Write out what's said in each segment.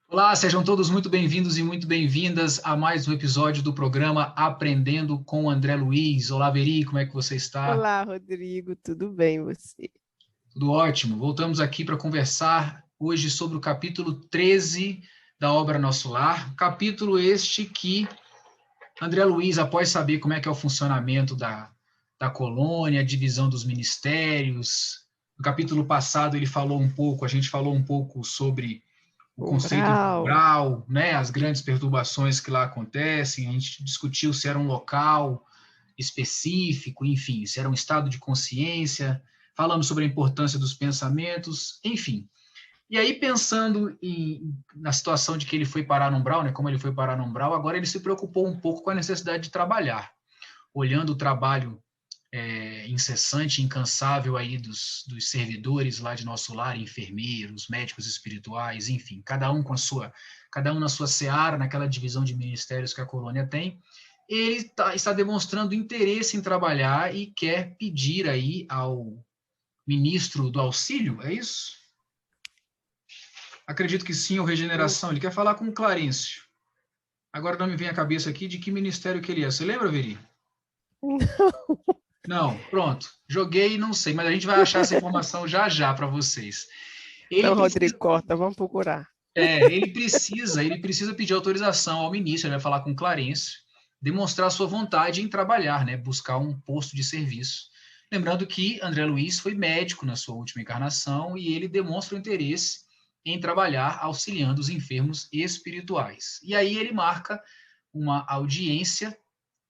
Olá, sejam todos muito bem-vindos e muito bem-vindas a mais um episódio do programa Aprendendo com o André Luiz. Olá, Veri, como é que você está? Olá, Rodrigo, tudo bem você? Tudo ótimo. Voltamos aqui para conversar hoje sobre o capítulo 13 da obra Nosso Lar. Capítulo este que André Luiz, após saber como é que é o funcionamento da colônia, a divisão dos ministérios, no capítulo passado ele falou um pouco, a gente falou um pouco sobre o conceito de Umbral. umbral, né, as grandes perturbações que lá acontecem, a gente discutiu se era um local específico, enfim, se era um estado de consciência, falamos sobre a importância dos pensamentos, enfim. E aí, pensando na situação de que ele foi parar no umbral, né, como ele foi parar no umbral, agora ele se preocupou um pouco com a necessidade de trabalhar, olhando o trabalho incessante, incansável aí dos servidores lá de Nosso Lar, enfermeiros, médicos espirituais, enfim, cada um na sua seara, naquela divisão de ministérios que a colônia tem, ele está demonstrando interesse em trabalhar e quer pedir aí ao ministro do auxílio, é isso? Acredito que sim, ou Hum. regeneração, ele quer falar com o Clarencio. Agora não me vem a cabeça aqui de que ministério que ele é. Você lembra, Veri? Não, pronto. Joguei, não sei, mas a gente vai achar essa informação já já para vocês. Ele Então, precisa, Rodrigo, corta, vamos procurar. ele precisa pedir autorização ao ministro, ele vai falar com o Clarencio, demonstrar sua vontade em trabalhar, né, buscar um posto de serviço. Lembrando que André Luiz foi médico na sua última encarnação e ele demonstra o interesse em trabalhar auxiliando os enfermos espirituais. E aí ele marca uma audiência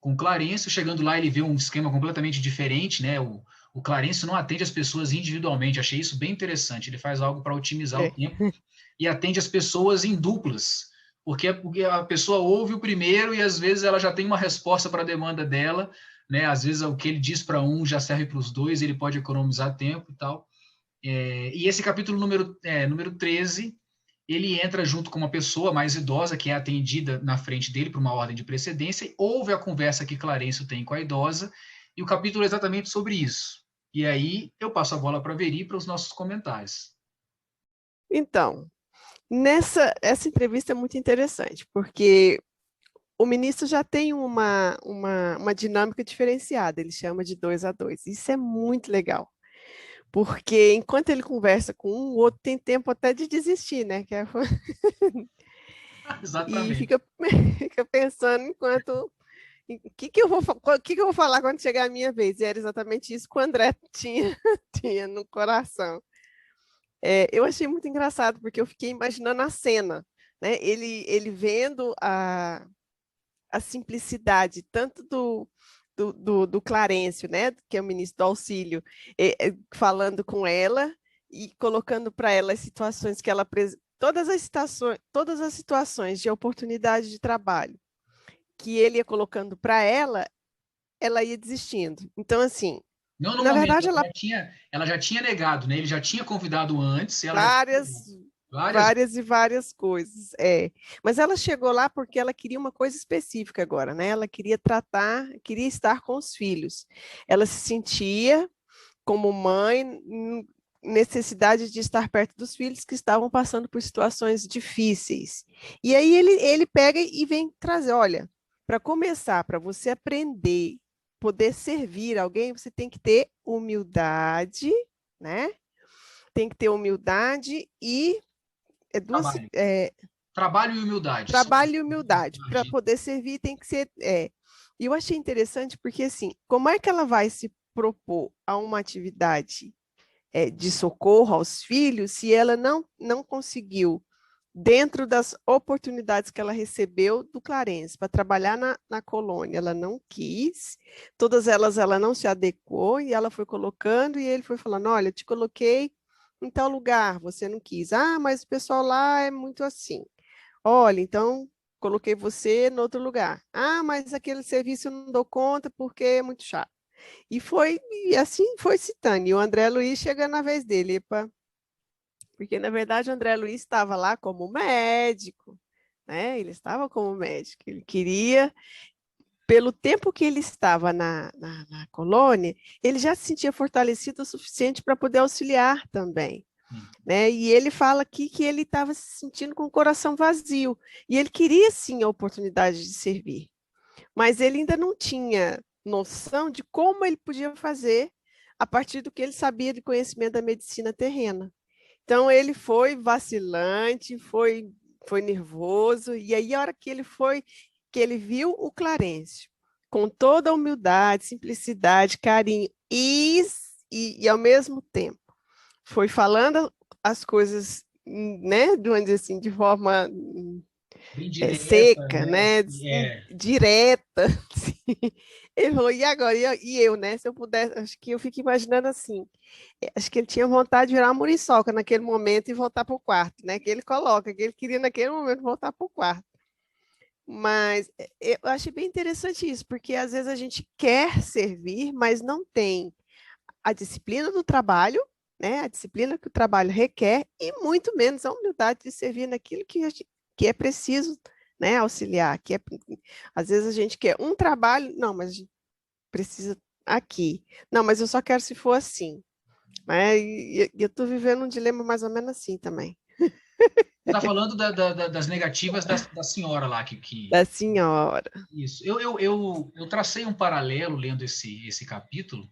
com o Clarencio. Chegando lá, ele vê um esquema completamente diferente, né? O Clarencio não atende as pessoas individualmente, achei isso bem interessante. Ele faz algo para otimizar o É. tempo e atende as pessoas em duplas, porque a pessoa ouve o primeiro e às vezes ela já tem uma resposta para a demanda dela, né? Às vezes o que ele diz para um já serve para os dois, ele pode economizar tempo e tal. E esse capítulo número 13, ele entra junto com uma pessoa mais idosa que é atendida na frente dele por uma ordem de precedência, ouve a conversa que Clarencio tem com a idosa, e o capítulo é exatamente sobre isso. E aí eu passo a bola para a Veri para os nossos comentários. Então, essa entrevista é muito interessante, porque o ministro já tem uma dinâmica diferenciada, ele chama de 2 a 2. Isso é muito legal, porque enquanto ele conversa com um, o outro tem tempo até de desistir, né? E Exatamente. fica, fica pensando enquanto. O que que eu vou falar quando chegar a minha vez? E era exatamente isso que o André tinha no coração. Eu achei muito engraçado, porque eu fiquei imaginando a cena, né? Ele vendo a simplicidade, tanto do Clarencio, né? Que é o ministro do Auxílio, falando com ela e colocando para ela as situações que ela. Todas as situações de oportunidade de trabalho que ele ia colocando para ela ia desistindo. Então, assim, Não no na momento, verdade, ela ela já tinha negado, né? Ele já tinha convidado antes, e ela já tinha várias, negado várias. várias e várias coisas, é. Mas ela chegou lá porque ela queria uma coisa específica agora, né? Ela queria tratar, queria estar com os filhos. Ela se sentia como mãe, necessidade de estar perto dos filhos que estavam passando por situações difíceis. E aí ele pega e vem trazer, olha, para começar, para você aprender, poder servir alguém, você tem que ter humildade, né? Tem que ter humildade e Trabalho. Trabalho e humildade. São trabalho e humildade. Para poder servir, tem que ser. E eu achei interessante porque, assim, como é que ela vai se propor a uma atividade de socorro aos filhos se ela não conseguiu, dentro das oportunidades que ela recebeu do Clarence, para trabalhar na colônia, ela não quis, todas elas ela não se adequou e ela foi colocando e ele foi falando, olha, te coloquei em tal lugar, você não quis. Ah, mas o pessoal lá é muito assim. Olha, então coloquei você em outro lugar. Ah, mas aquele serviço eu não dou conta porque é muito chato. E assim foi citando. E o André Luiz chega na vez dele, epa, porque na verdade o André Luiz estava lá como médico, né? Ele estava como médico. Ele queria, pelo tempo que ele estava na colônia, ele já se sentia fortalecido o suficiente para poder auxiliar também. né? E ele fala aqui que ele estava se sentindo com o coração vazio, e ele queria sim a oportunidade de servir, mas ele ainda não tinha noção de como ele podia fazer a partir do que ele sabia de conhecimento da medicina terrena. Então ele foi vacilante, foi nervoso, e aí a hora que ele viu o Clarencio, com toda a humildade, simplicidade, carinho e ao mesmo tempo foi falando as coisas, né, vamos dizer assim, de forma Bem direta, seca, né? né, Assim, direta. Assim. Ele falou, e agora? E eu, né? Se eu pudesse, acho que eu fico imaginando assim, acho que ele tinha vontade de virar uma muriçoca naquele momento e voltar para o quarto, né? Que ele coloca, que ele queria naquele momento voltar para o quarto. Mas eu achei bem interessante isso, porque às vezes a gente quer servir, mas não tem a disciplina do trabalho, né? A disciplina que o trabalho requer, e muito menos a humildade de servir naquilo que é preciso, né? Auxiliar. Às vezes a gente quer um trabalho, não, mas a gente precisa aqui. Não, mas eu só quero se for assim. Né? E eu estou vivendo um dilema mais ou menos assim também. Você está falando das negativas da senhora lá, que... Da senhora. Isso. Eu tracei um paralelo lendo esse capítulo.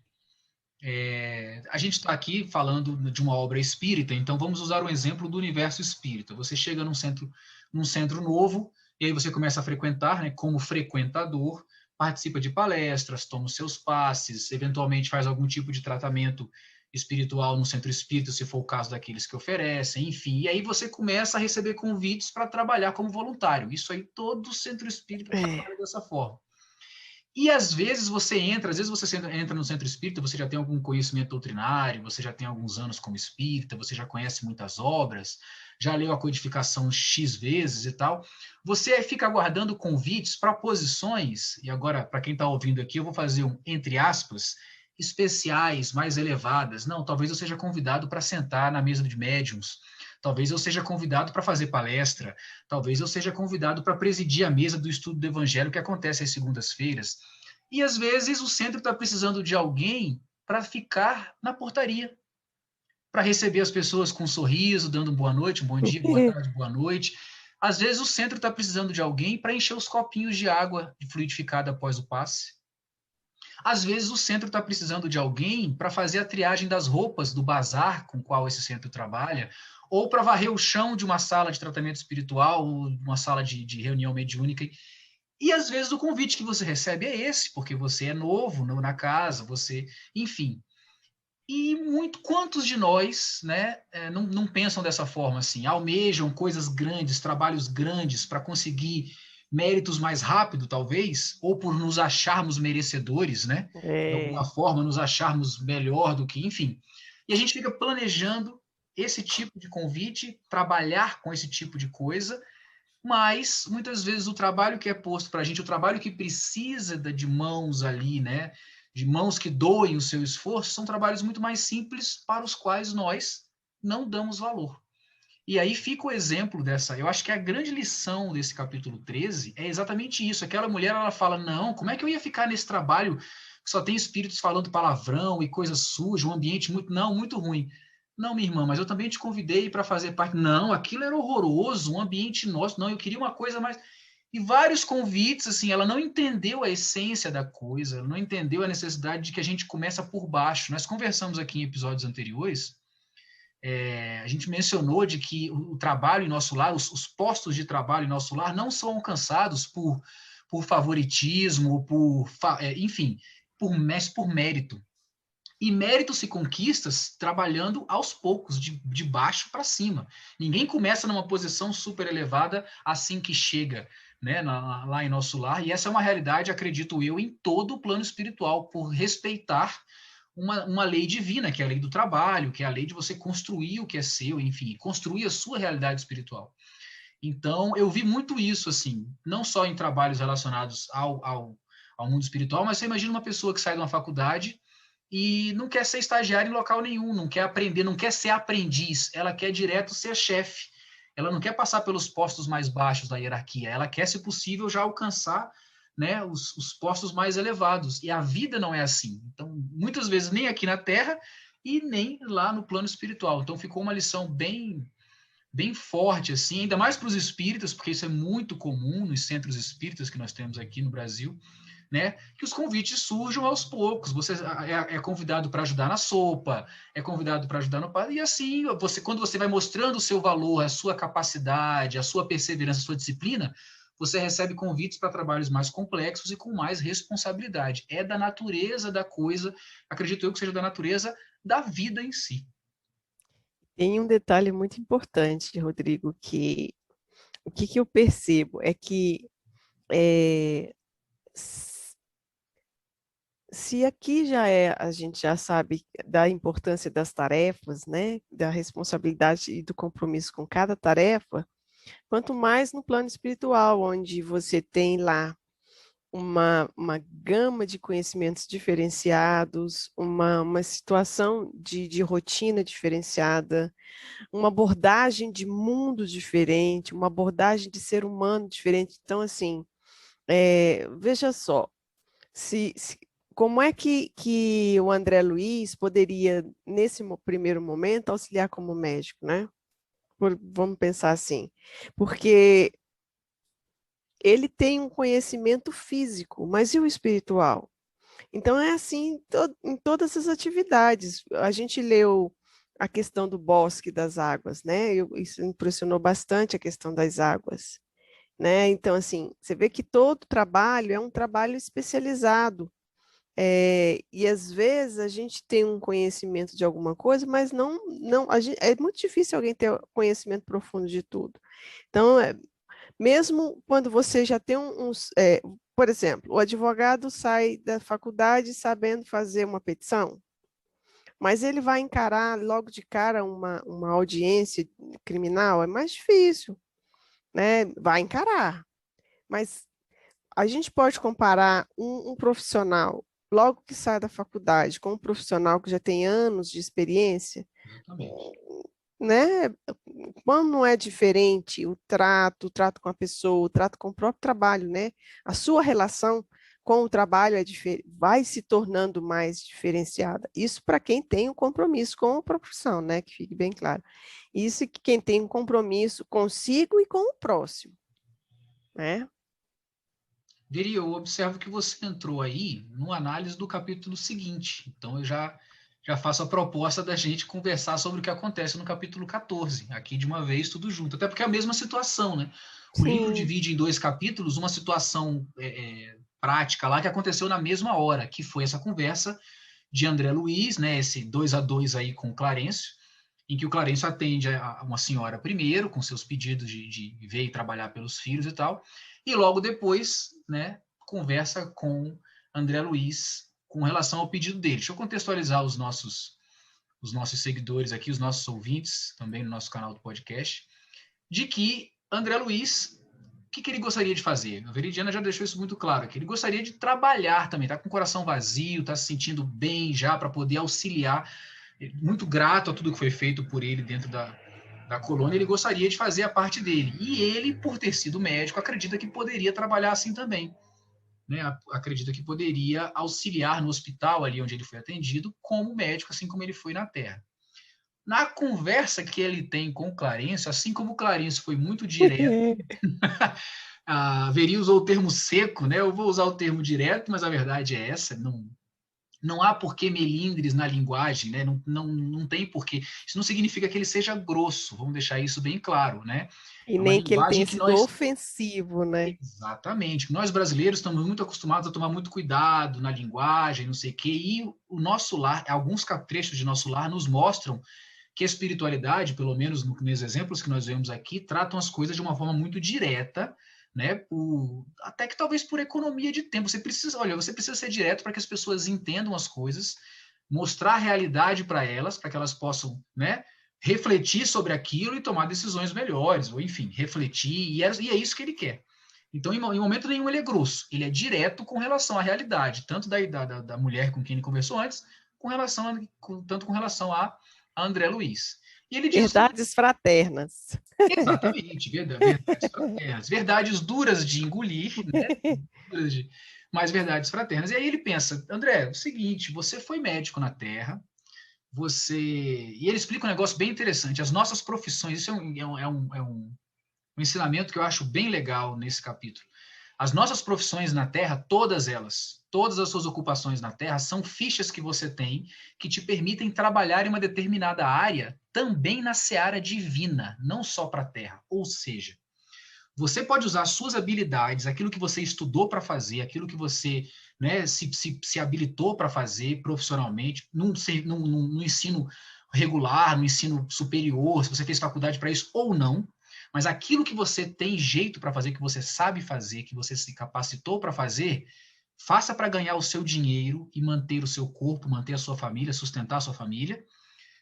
A gente está aqui falando de uma obra espírita, então vamos usar um exemplo do universo espírita. Você chega num centro novo, e aí você começa a frequentar, né, como frequentador, participa de palestras, toma os seus passes, eventualmente faz algum tipo de tratamento espiritual no centro espírita, se for o caso daqueles que oferecem, enfim. E aí você começa a receber convites para trabalhar como voluntário. Isso aí todo centro espírita trabalha dessa forma. E às vezes às vezes você entra no centro espírita, você já tem algum conhecimento doutrinário, você já tem alguns anos como espírita, você já conhece muitas obras, já leu a codificação X vezes e tal. Você fica aguardando convites para posições, e agora, para quem está ouvindo aqui, eu vou fazer um, entre aspas, especiais, mais elevadas. Não, talvez eu seja convidado para sentar na mesa de médiuns, talvez eu seja convidado para fazer palestra, talvez eu seja convidado para presidir a mesa do estudo do evangelho que acontece às segundas-feiras. E às vezes o centro está precisando de alguém para ficar na portaria, para receber as pessoas com um sorriso, dando boa noite, um bom dia, boa tarde, boa noite. Às vezes o centro está precisando de alguém para encher os copinhos de água fluidificada após o passe. Às vezes o centro está precisando de alguém para fazer a triagem das roupas do bazar com o qual esse centro trabalha, ou para varrer o chão de uma sala de tratamento espiritual, ou uma sala de reunião mediúnica. E às vezes o convite que você recebe é esse, porque você é novo na casa, você, enfim. E quantos de nós, né, não pensam dessa forma assim, almejam coisas grandes, trabalhos grandes para conseguir méritos mais rápido, talvez, ou por nos acharmos merecedores, né? De alguma forma, nos acharmos melhor do que, enfim. E a gente fica planejando esse tipo de convite, trabalhar com esse tipo de coisa, mas muitas vezes o trabalho que é posto para a gente, o trabalho que precisa de mãos ali, né? De mãos que doem o seu esforço, são trabalhos muito mais simples para os quais nós não damos valor. E aí fica o exemplo dessa. Eu acho que a grande lição desse capítulo 13 é exatamente isso. Aquela mulher, ela fala: não, como é que eu ia ficar nesse trabalho que só tem espíritos falando palavrão e coisa suja, um ambiente muito ruim. Não, minha irmã, mas eu também te convidei para fazer parte. Não, aquilo era horroroso, um ambiente nosso. Não, eu queria uma coisa mais. E vários convites, assim, ela não entendeu a essência da coisa, ela não entendeu a necessidade de que a gente começa por baixo. Nós conversamos aqui em episódios anteriores, a gente mencionou de que o trabalho em nosso lar, os postos de trabalho em nosso lar não são alcançados por favoritismo, enfim, por mérito. E mérito se conquista trabalhando aos poucos, de baixo para cima. Ninguém começa numa posição super elevada assim que chega, né, lá em nosso lar. E essa é uma realidade, acredito eu, em todo o plano espiritual, por respeitar uma lei divina, que é a lei do trabalho, que é a lei de você construir o que é seu, enfim, construir a sua realidade espiritual. Então, eu vi muito isso, assim, não só em trabalhos relacionados ao mundo espiritual, mas você imagina uma pessoa que sai de uma faculdade e não quer ser estagiário em local nenhum, não quer aprender, não quer ser aprendiz, ela quer direto ser chefe. Ela não quer passar pelos postos mais baixos da hierarquia, ela quer, se possível, já alcançar, né, os postos mais elevados. E a vida não é assim. Então, muitas vezes, nem aqui na Terra, e nem lá no plano espiritual. Então ficou uma lição bem forte, assim, ainda mais para os espíritas, porque isso é muito comum nos centros espíritas que nós temos aqui no Brasil, né? Que os convites surjam aos poucos. Você é convidado para ajudar na sopa, é convidado para ajudar no padre, e assim, quando você vai mostrando o seu valor, a sua capacidade, a sua perseverança, a sua disciplina, você recebe convites para trabalhos mais complexos e com mais responsabilidade. É da natureza da coisa, acredito eu que seja da natureza da vida em si. Tem um detalhe muito importante, Rodrigo, que o que eu percebo é que é, se aqui a gente já sabe da importância das tarefas, né, da responsabilidade e do compromisso com cada tarefa, quanto mais no plano espiritual, onde você tem lá uma gama de conhecimentos diferenciados, uma situação de rotina diferenciada, uma abordagem de mundo diferente, uma abordagem de ser humano diferente. Então, assim, veja só, se como é que o André Luiz poderia, nesse primeiro momento, auxiliar como médico, né? Vamos pensar assim, porque ele tem um conhecimento físico, mas e o espiritual? Então, é assim em todas as atividades. A gente leu a questão do bosque das águas, né? Isso impressionou bastante a questão das águas, né? Então, assim, você vê que todo trabalho é um trabalho especializado. E às vezes a gente tem um conhecimento de alguma coisa, mas não é muito difícil alguém ter conhecimento profundo de tudo. Então, mesmo quando você já tem por exemplo, o advogado sai da faculdade sabendo fazer uma petição, mas ele vai encarar logo de cara uma audiência criminal, é mais difícil, né? Vai encarar, mas a gente pode comparar um profissional logo que sai da faculdade com um profissional que já tem anos de experiência, Exatamente. né? Quando não é diferente o trato com a pessoa, o trato com o próprio trabalho, né? A sua relação com o trabalho vai se tornando mais diferenciada. Isso para quem tem um compromisso com a profissão, né? Que fique bem claro. Isso que quem tem um compromisso consigo e com o próximo, né? Veri, eu observo que você entrou aí numa análise do capítulo seguinte. Então, eu já faço a proposta da gente conversar sobre o que acontece no capítulo 14, aqui de uma vez, tudo junto. Até porque é a mesma situação, né? O livro Sim. divide em 2 capítulos uma situação prática lá que aconteceu na mesma hora, que foi essa conversa de André Luiz, né? Esse 2-2 aí com o Clarencio, em que o Clarencio atende a uma senhora primeiro, com seus pedidos de vir trabalhar pelos filhos e tal, e logo depois, né, conversa com André Luiz com relação ao pedido dele. Deixa eu contextualizar os nossos seguidores aqui, os nossos ouvintes, também no nosso canal do podcast, de que André Luiz, o que ele gostaria de fazer? A Veridiana já deixou isso muito claro, que ele gostaria de trabalhar também, está com o coração vazio, está se sentindo bem já para poder auxiliar, muito grato a tudo que foi feito por ele dentro da colônia, ele gostaria de fazer a parte dele. E ele, por ter sido médico, acredita que poderia trabalhar assim também. Né? Acredita que poderia auxiliar no hospital, ali onde ele foi atendido, como médico, assim como ele foi na Terra. Na conversa que ele tem com o Clarencio, assim como o Clarencio foi muito direto, a Veri usou o termo seco, né? Eu vou usar o termo direto, mas a verdade é essa, não há porquê melindres na linguagem, né? Não tem porquê. Isso não significa que ele seja grosso, vamos deixar isso bem claro, né? E É uma nem que ele linguagem tenha que sido nós. ofensivo, né? Exatamente. Nós brasileiros estamos muito acostumados a tomar muito cuidado na linguagem, não sei o quê, e o nosso lar, alguns trechos de nosso lar nos mostram que a espiritualidade, pelo menos nos exemplos que nós vemos aqui, tratam as coisas de uma forma muito direta, né? Até que talvez por economia de tempo. Você precisa ser direto para que as pessoas entendam as coisas, mostrar a realidade para que elas possam, né? Refletir sobre aquilo e tomar decisões melhores, ou enfim, refletir, e é isso que ele quer. Então, em momento nenhum, ele é grosso, ele é direto com relação à realidade, tanto da mulher com quem ele conversou antes, tanto com relação a André Luiz. E ele diz o seguinte, Verdades fraternas. exatamente, verdades fraternas, verdades duras de engolir, né? Mas verdades fraternas. E aí ele pensa, André, é o seguinte, você foi médico na Terra, E ele explica um negócio bem interessante. As nossas profissões, isso é um ensinamento que eu acho bem legal nesse capítulo. As nossas profissões na Terra, todas elas, todas as suas ocupações na Terra, são fichas que você tem que te permitem trabalhar em uma determinada área também na seara divina, não só para a Terra. Ou seja, você pode usar suas habilidades, aquilo que você estudou para fazer, aquilo que você, né, se habilitou para fazer profissionalmente, no ensino regular, no ensino superior, se você fez faculdade para isso ou não, mas aquilo que você tem jeito para fazer, que você sabe fazer, que você se capacitou para fazer, faça para ganhar o seu dinheiro e manter o seu corpo, manter a sua família, sustentar a sua família,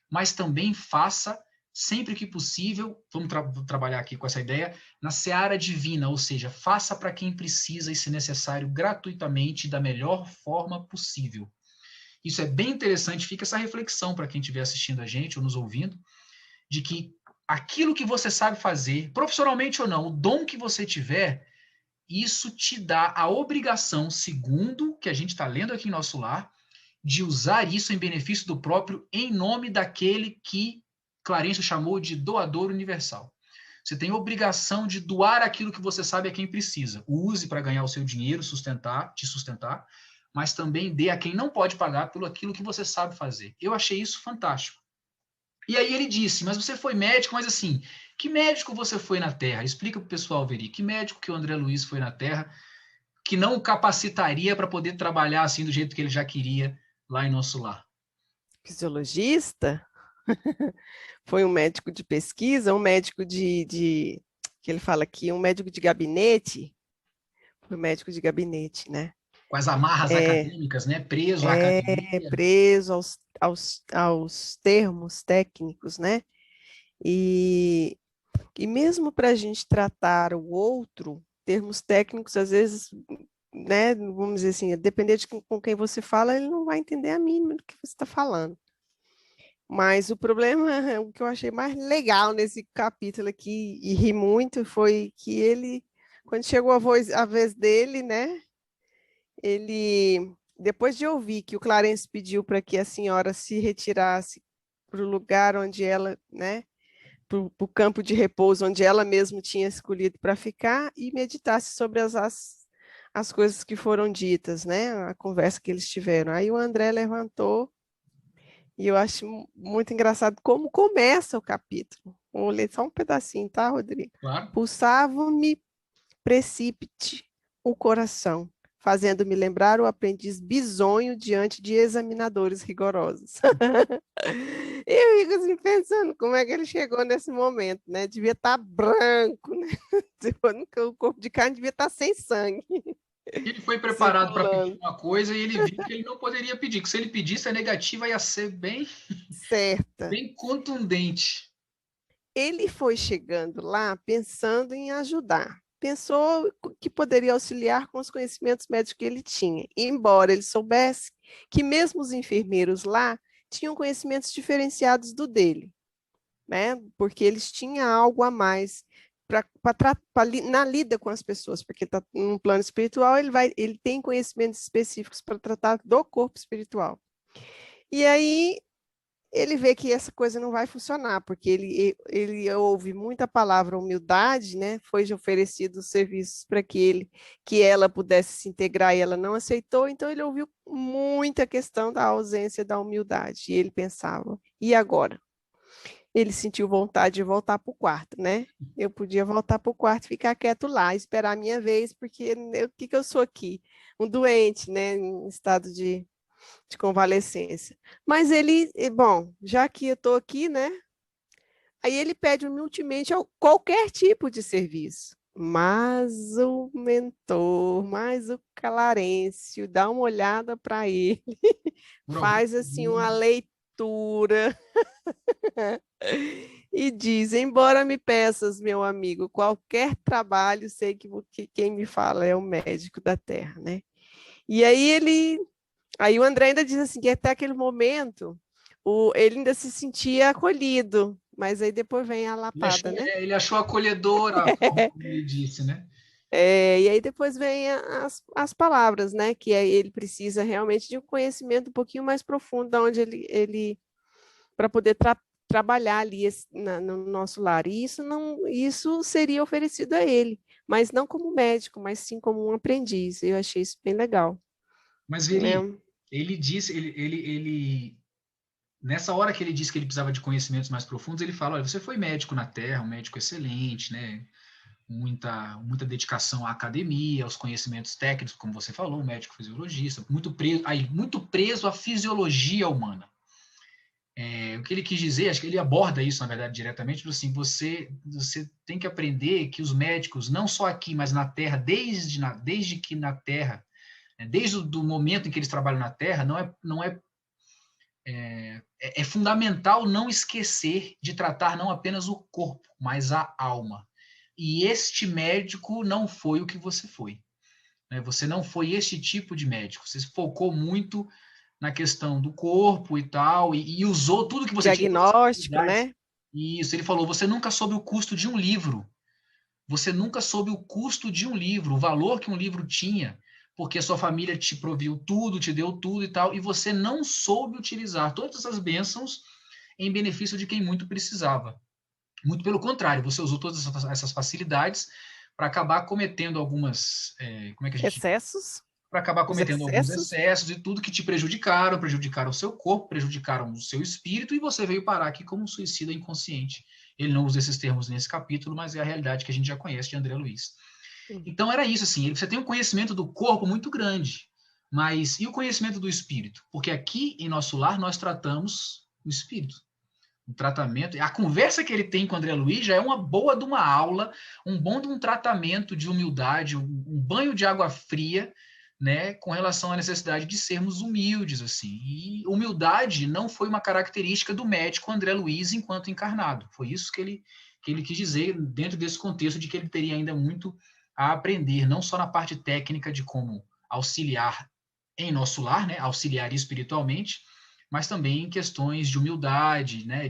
mas também faça, sempre que possível, vamos trabalhar aqui com essa ideia, na seara divina, ou seja, faça para quem precisa e, se necessário, gratuitamente, da melhor forma possível. Isso é bem interessante, fica essa reflexão para quem estiver assistindo a gente ou nos ouvindo, de que aquilo que você sabe fazer, profissionalmente ou não, o dom que você tiver, isso te dá a obrigação, segundo o que a gente está lendo aqui em nosso lar, de usar isso em benefício do próprio, em nome daquele que Clarencio chamou de doador universal. Você tem obrigação de doar aquilo que você sabe a quem precisa. Use para ganhar o seu dinheiro, te sustentar, mas também dê a quem não pode pagar pelo aquilo que você sabe fazer. Eu achei isso fantástico. E aí ele disse, mas você foi médico, mas assim, que médico você foi na Terra? Explica para o pessoal, Veri, que médico que o André Luiz foi na Terra que não o capacitaria para poder trabalhar assim do jeito que ele já queria lá em nosso lar? Fisiologista? Foi um médico de pesquisa, um médico que ele fala aqui, um médico de gabinete? Foi médico de gabinete, né? Com as amarras É, acadêmicas, né? Preso à academia. preso aos termos técnicos, né? E, e mesmo para a gente tratar o outro, termos técnicos, às vezes, né, vamos dizer assim, depender de com quem você fala, ele não vai entender a mínima do que você está falando. Mas o problema, o que eu achei mais legal nesse capítulo aqui, e ri muito, foi que ele, quando chegou a vez dele, né, ele, depois de ouvir que o Clarence pediu para que a senhora se retirasse para o lugar onde ela, né, para o campo de repouso onde ela mesma tinha escolhido para ficar e meditasse sobre as coisas que foram ditas, né, a conversa que eles tiveram. Aí o André levantou e eu acho muito engraçado como começa o capítulo. Vou ler só um pedacinho, tá, Rodrigo? Claro. Pulsava-me precípite o coração, fazendo-me lembrar o aprendiz bisonho diante de examinadores rigorosos. Eu fico assim pensando como é que ele chegou nesse momento, né? Devia estar branco, né? O corpo de carne devia estar sem sangue, Ele foi preparado para pedir circulando. uma coisa e ele viu que ele não poderia pedir, que se ele pedisse a negativa ia ser Certa. bem contundente. Ele foi chegando lá pensando em ajudar. Pensou que poderia auxiliar com os conhecimentos médicos que ele tinha, embora ele soubesse que mesmo os enfermeiros lá tinham conhecimentos diferenciados do dele, né? Porque eles tinham algo a mais na lida com as pessoas, porque tá num plano espiritual, ele tem conhecimentos específicos para tratar do corpo espiritual. E aí ele vê que essa coisa não vai funcionar, porque ele ouve muita palavra humildade, né? Foi oferecido serviços para que ela pudesse se integrar e ela não aceitou, então ele ouviu muita questão da ausência da humildade. E ele pensava, e agora? Ele sentiu vontade de voltar para o quarto, né? Eu podia voltar para o quarto e ficar quieto lá, esperar a minha vez, porque o que eu sou aqui? Um doente, né? Em estado de convalescência. Mas ele, bom, já que eu estou aqui, né? Aí ele pede humildemente qualquer tipo de serviço. Mas o mentor, mas o Clarêncio, dá uma olhada para ele, Por algum faz assim uma segundo, leitura e diz: embora me peças, meu amigo, qualquer trabalho, sei que quem me fala é o médico da terra, né? E aí o André ainda diz assim que até aquele momento ele ainda se sentia acolhido, mas aí depois vem a lapada, né? ele achou acolhedora a forma como ele disse, né? E aí depois vem as palavras, né? Que ele precisa realmente de um conhecimento um pouquinho mais profundo, da onde para poder trabalhar ali no nosso lar. E isso seria oferecido a ele, mas não como médico, mas sim como um aprendiz. Eu achei isso bem legal. Mas, Né? Veri, ele disse, nessa hora que ele disse que ele precisava de conhecimentos mais profundos, ele fala, olha, você foi médico na Terra, um médico excelente, né? Muita dedicação à academia, aos conhecimentos técnicos, como você falou, um médico fisiologista, muito preso à fisiologia humana. O que ele quis dizer, acho que ele aborda isso, na verdade, diretamente, assim, você tem que aprender que os médicos, não só aqui, mas na Terra, desde que na Terra, desde o momento em que eles trabalham na Terra, é fundamental não esquecer de tratar não apenas o corpo, mas a alma. E este médico não foi o que você foi. Né? Você não foi este tipo de médico. Você se focou muito na questão do corpo e tal, e usou tudo que você tinha, todas as Diagnóstico, habilidades. né? Isso, ele falou, você nunca soube o custo de um livro. Você nunca soube o custo de um livro, o valor que um livro tinha, porque a sua família te proviu tudo, te deu tudo e tal, e você não soube utilizar todas essas bênçãos em benefício de quem muito precisava. Muito pelo contrário, você usou todas essas facilidades para acabar cometendo como é que a gente, Excessos, para acabar os cometendo alguns excessos. excessos e tudo que te prejudicaram o seu corpo, prejudicaram o seu espírito, e você veio parar aqui como um suicida inconsciente. Ele não usa esses termos nesse capítulo, mas é a realidade que a gente já conhece de André Luiz. Então era isso, assim, você tem um conhecimento do corpo muito grande, mas e o conhecimento do espírito? Porque aqui em nosso lar nós tratamos o espírito. O tratamento, a conversa que ele tem com o André Luiz já é uma boa de uma aula, um bom de um tratamento de humildade, um banho de água fria, né, com relação à necessidade de sermos humildes, assim. E humildade não foi uma característica do médico André Luiz enquanto encarnado. Foi isso que ele quis dizer dentro desse contexto de que ele teria ainda muito a aprender, não só na parte técnica de como auxiliar em nosso lar, né, auxiliar espiritualmente, mas também em questões de humildade, né,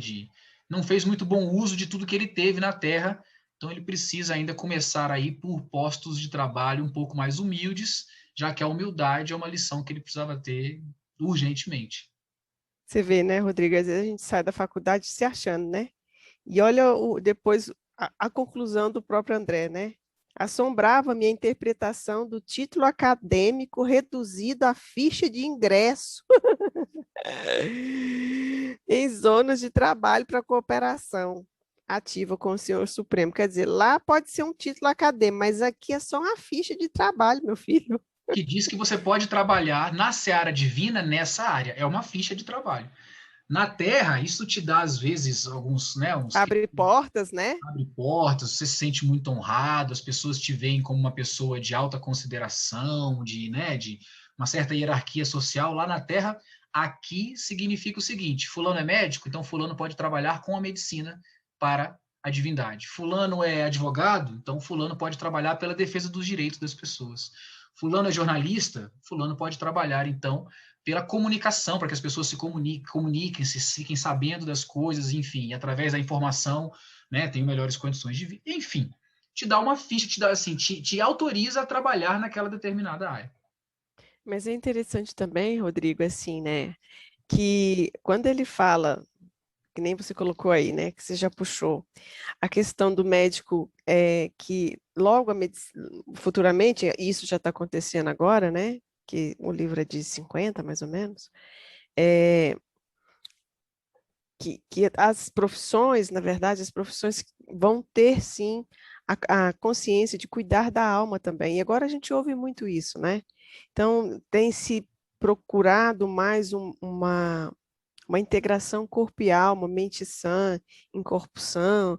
não fez muito bom uso de tudo que ele teve na Terra, então ele precisa ainda começar aí por postos de trabalho um pouco mais humildes, já que a humildade é uma lição que ele precisava ter urgentemente. Você vê, né, Rodrigo? Às vezes a gente sai da faculdade se achando, né? E olha depois a conclusão do próprio André, né? Assombrava minha interpretação do título acadêmico reduzido à ficha de ingresso em zonas de trabalho para cooperação ativa com o Senhor Supremo. Quer dizer, lá pode ser um título acadêmico, mas aqui é só uma ficha de trabalho, meu filho. Que diz que você pode trabalhar na seara divina nessa área, é uma ficha de trabalho. Na Terra, isso te dá, às vezes, alguns, né, Abre portas, né? abre portas, você se sente muito honrado, as pessoas te veem como uma pessoa de alta consideração, de uma certa hierarquia social. Lá na Terra, aqui significa o seguinte: fulano é médico, então fulano pode trabalhar com a medicina para a divindade. Fulano é advogado, então fulano pode trabalhar pela defesa dos direitos das pessoas. Fulano é jornalista, fulano pode trabalhar, então, pela comunicação, para que as pessoas se comuniquem, se fiquem sabendo das coisas, enfim, através da informação, né, tenham melhores condições de vida, enfim, te dá uma ficha, te dá assim, te autoriza a trabalhar naquela determinada área. Mas é interessante também, Rodrigo, assim, né? Que quando ele fala, que nem você colocou aí, né? Que você já puxou, a questão do médico que logo futuramente, isso já está acontecendo agora, né? Que o livro é de 50, mais ou menos, é, que as profissões, na verdade, as profissões vão ter sim a consciência de cuidar da alma também. E agora a gente ouve muito isso, né? Então, tem se procurado mais uma integração corpo e alma, mente sã, em corpo sã,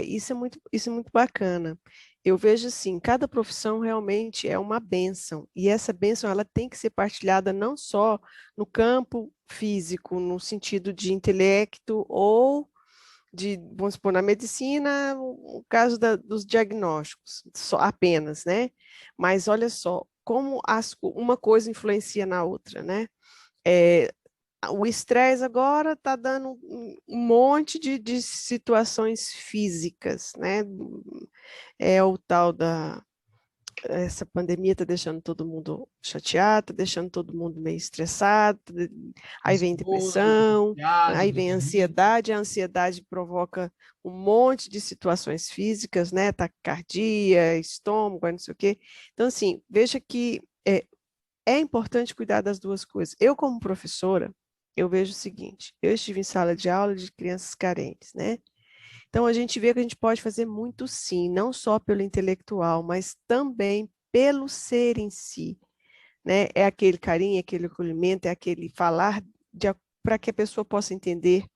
isso é muito bacana. Eu vejo assim, cada profissão realmente é uma bênção, e essa bênção ela tem que ser partilhada não só no campo físico, no sentido de intelecto ou vamos supor, na medicina, o caso dos diagnósticos, só apenas, né? Mas olha só, como uma coisa influencia na outra, né? É, o estresse agora está dando um monte de situações físicas, né? É o tal essa pandemia está deixando todo mundo chateado, está deixando todo mundo meio estressado, aí vem Ansioso, depressão, angustiado, aí vem deprimido. a ansiedade provoca um monte de situações físicas, né? Taquicardia, estômago, não sei o quê. Então, assim, veja que é importante cuidar das duas coisas. Eu, como professora, eu vejo o seguinte, eu estive em sala de aula de crianças carentes, né? Então, a gente vê que a gente pode fazer muito sim, não só pelo intelectual, mas também pelo ser em si, né? É aquele carinho, é aquele acolhimento, é aquele falar para que a pessoa possa entender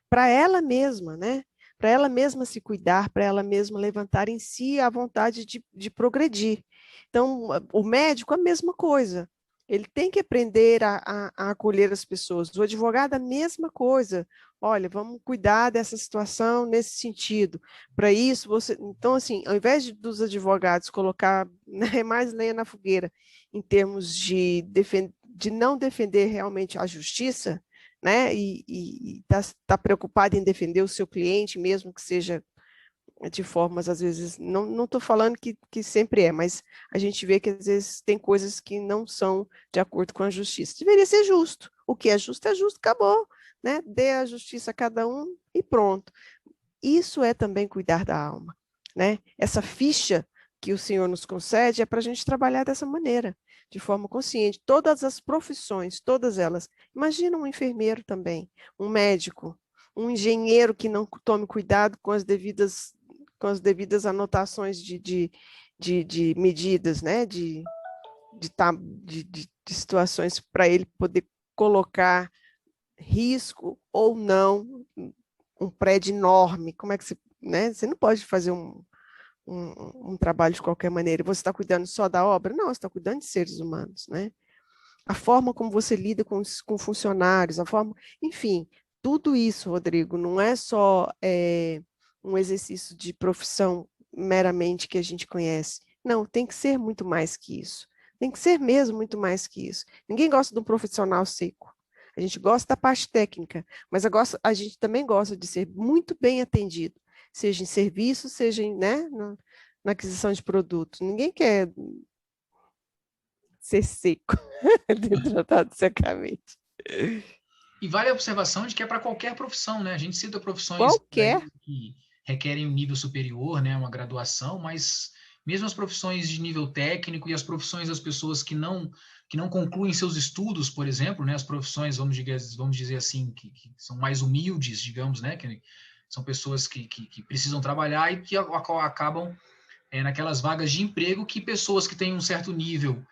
para ela mesma, né? Para ela mesma se cuidar, para ela mesma levantar em si a vontade de progredir. Então, o médico, a mesma coisa. Ele tem que aprender a acolher as pessoas. O advogado, a mesma coisa. Olha, vamos cuidar dessa situação nesse sentido. Para isso, você. Então, assim, ao invés dos advogados colocar né, mais lenha na fogueira em termos de não defender realmente a justiça, né? E está preocupado em defender o seu cliente, mesmo que seja de formas, às vezes, não estou falando que sempre é, mas a gente vê que às vezes tem coisas que não são de acordo com a justiça. Deveria ser justo. O que é justo, acabou, né? Dê a justiça a cada um e pronto. Isso é também cuidar da alma, né? Essa ficha que o Senhor nos concede é para a gente trabalhar dessa maneira, de forma consciente. Todas as profissões, todas elas. Imagina um enfermeiro também, um médico, um engenheiro que não tome cuidado com as devidas anotações de medidas, né? De situações para ele poder colocar risco ou não um prédio enorme. Como é que você, né? Você não pode fazer um trabalho de qualquer maneira. Você está cuidando só da obra? Não, você está cuidando de seres humanos, né? A forma como você lida com funcionários, a forma, enfim, tudo isso, Rodrigo, não é só um exercício de profissão meramente que a gente conhece. Não, tem que ser muito mais que isso. Tem que ser mesmo muito mais que isso. Ninguém gosta de um profissional seco. A gente gosta da parte técnica, mas a gente também gosta de ser muito bem atendido, seja em serviço, seja né, na aquisição de produtos. Ninguém quer ser seco, tratado secamente. E vale a observação de que é para qualquer profissão, né? A gente cita profissões por Qualquer. aí que requerem um nível superior, né? Uma graduação, mas mesmo as profissões de nível técnico e as profissões das pessoas que não concluem seus estudos, por exemplo, né? As profissões, vamos dizer assim, que são mais humildes, digamos, né? Que são pessoas que precisam trabalhar e que acabam naquelas vagas de emprego que pessoas que têm um certo nível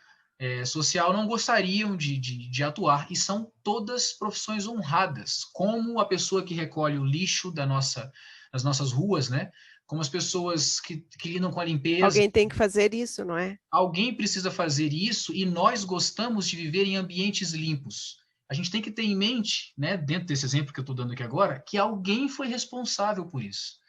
social não gostariam de atuar, e são todas profissões honradas, como a pessoa que recolhe o lixo das nossas ruas, né? Como as pessoas que lidam com a limpeza. Alguém tem que fazer isso, não é? Alguém precisa fazer isso e nós gostamos de viver em ambientes limpos. A gente tem que ter em mente, né, dentro desse exemplo que eu estou dando aqui agora, que alguém foi responsável por isso.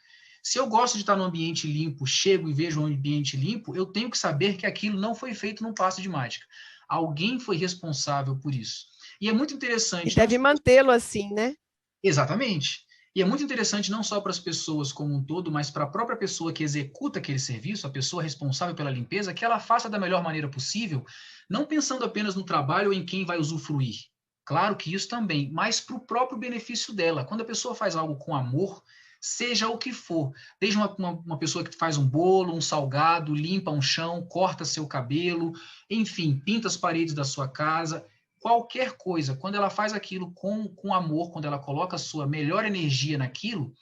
Se eu gosto de estar num ambiente limpo, chego e vejo um ambiente limpo, eu tenho que saber que aquilo não foi feito num passe de mágica. Alguém foi responsável por isso. E é muito E interessante, não deve mantê-lo assim, né? exatamente. E é muito interessante não só para as pessoas como um todo, mas para a própria pessoa que executa aquele serviço, a pessoa responsável pela limpeza, que ela faça da melhor maneira possível, não pensando apenas no trabalho ou em quem vai usufruir. Claro que isso também, mas para o próprio benefício dela. Quando a pessoa faz algo com amor, seja o que for, desde uma pessoa que faz um bolo, um salgado, limpa um chão, corta seu cabelo, enfim, pinta as paredes da sua casa, qualquer coisa, quando ela faz aquilo com amor, quando ela coloca a sua melhor energia naquilo,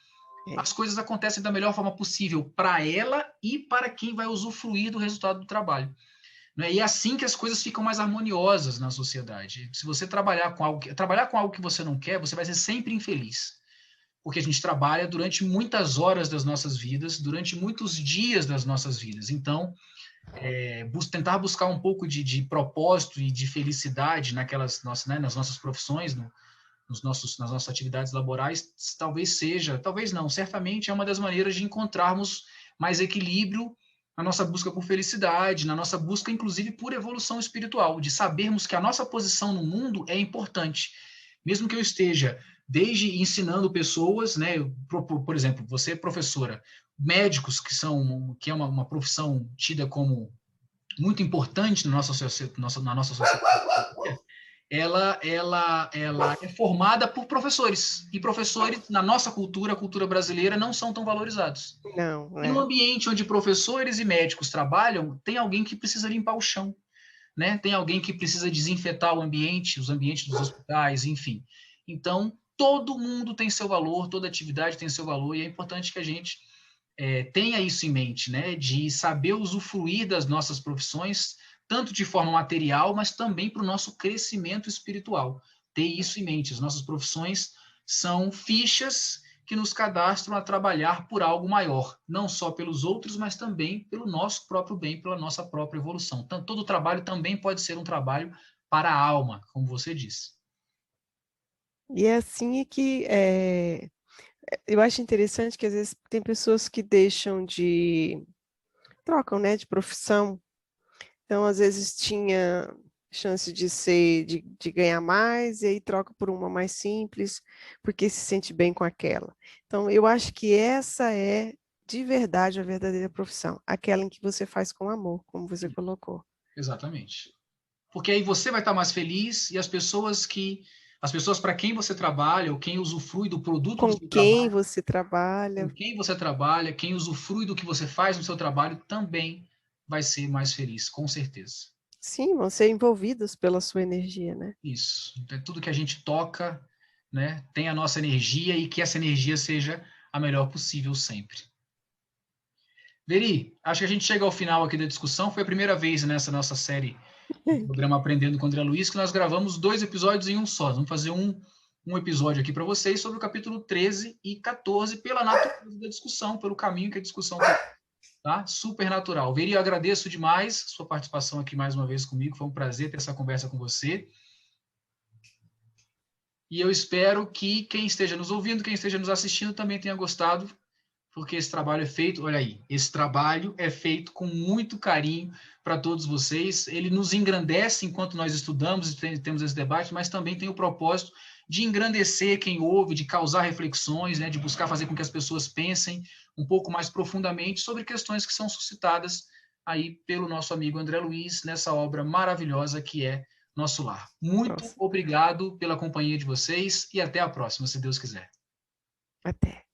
É. as coisas acontecem da melhor forma possível para ela e para quem vai usufruir do resultado do trabalho. Né? E é assim que as coisas ficam mais harmoniosas na sociedade. Se você trabalhar com algo que você não quer, você vai ser sempre infeliz. Porque a gente trabalha durante muitas horas das nossas vidas, durante muitos dias das nossas vidas. Então, tentar buscar um pouco de propósito e de felicidade nas nossas profissões, nas nossas atividades laborais, talvez seja, talvez não, certamente é uma das maneiras de encontrarmos mais equilíbrio na nossa busca por felicidade, na nossa busca, inclusive, por evolução espiritual, de sabermos que a nossa posição no mundo é importante. Mesmo que eu esteja desde ensinando pessoas, né, por exemplo, você é professora, médicos que é uma profissão tida como muito importante na nossa sociedade, ela é formada por professores. E professores, na nossa cultura, a cultura brasileira, não são tão valorizados. Não, E no ambiente onde professores e médicos trabalham, tem alguém que precisa limpar o chão, né? Tem alguém que precisa desinfetar o ambiente, os ambientes dos hospitais, enfim. Então, todo mundo tem seu valor, toda atividade tem seu valor, e é importante que a gente tenha isso em mente, né? De saber usufruir das nossas profissões, tanto de forma material, mas também para o nosso crescimento espiritual. Ter isso em mente. As nossas profissões são fichas que nos cadastram a trabalhar por algo maior, não só pelos outros, mas também pelo nosso próprio bem, pela nossa própria evolução. Então, todo trabalho também pode ser um trabalho para a alma, como você disse. E é assim que eu acho interessante que às vezes tem pessoas que trocam, né, de profissão. Então, às vezes tinha chance de ganhar mais, e aí troca por uma mais simples, porque se sente bem com aquela. Então, eu acho que essa é, de verdade, a verdadeira profissão, aquela em que você faz com amor, como você colocou. Exatamente. Porque aí você vai estar mais feliz e as pessoas para quem você trabalha, ou quem usufrui do produto do Com seu quem trabalho, você trabalha, com quem você trabalha, quem usufrui do que você faz no seu trabalho, também vai ser mais feliz, com certeza. sim, vão ser envolvidos pela sua energia, né? Isso. Então, tudo que a gente toca, né, tem a nossa energia e que essa energia seja a melhor possível sempre. Veri, acho que a gente chega ao final aqui da discussão. Foi a primeira vez nessa nossa série do programa Aprendendo com André Luiz que nós gravamos 2 episódios em um só. Vamos fazer um episódio aqui para vocês sobre o capítulo 13 e 14, pela natureza da discussão, pelo caminho que a discussão tem, tá? Super natural. Veri, eu agradeço demais sua participação aqui mais uma vez comigo. Foi um prazer ter essa conversa com você. E eu espero que quem esteja nos ouvindo, quem esteja nos assistindo, também tenha gostado, porque esse trabalho é feito, olha aí, esse trabalho é feito com muito carinho para todos vocês. Ele nos engrandece enquanto nós estudamos e temos esse debate, mas também tem o propósito de engrandecer quem ouve, de causar reflexões, né, de buscar fazer com que as pessoas pensem um pouco mais profundamente sobre questões que são suscitadas aí pelo nosso amigo André Luiz nessa obra maravilhosa que é Nosso Lar. Muito Nossa, obrigado pela companhia de vocês e até a próxima, se Deus quiser. até.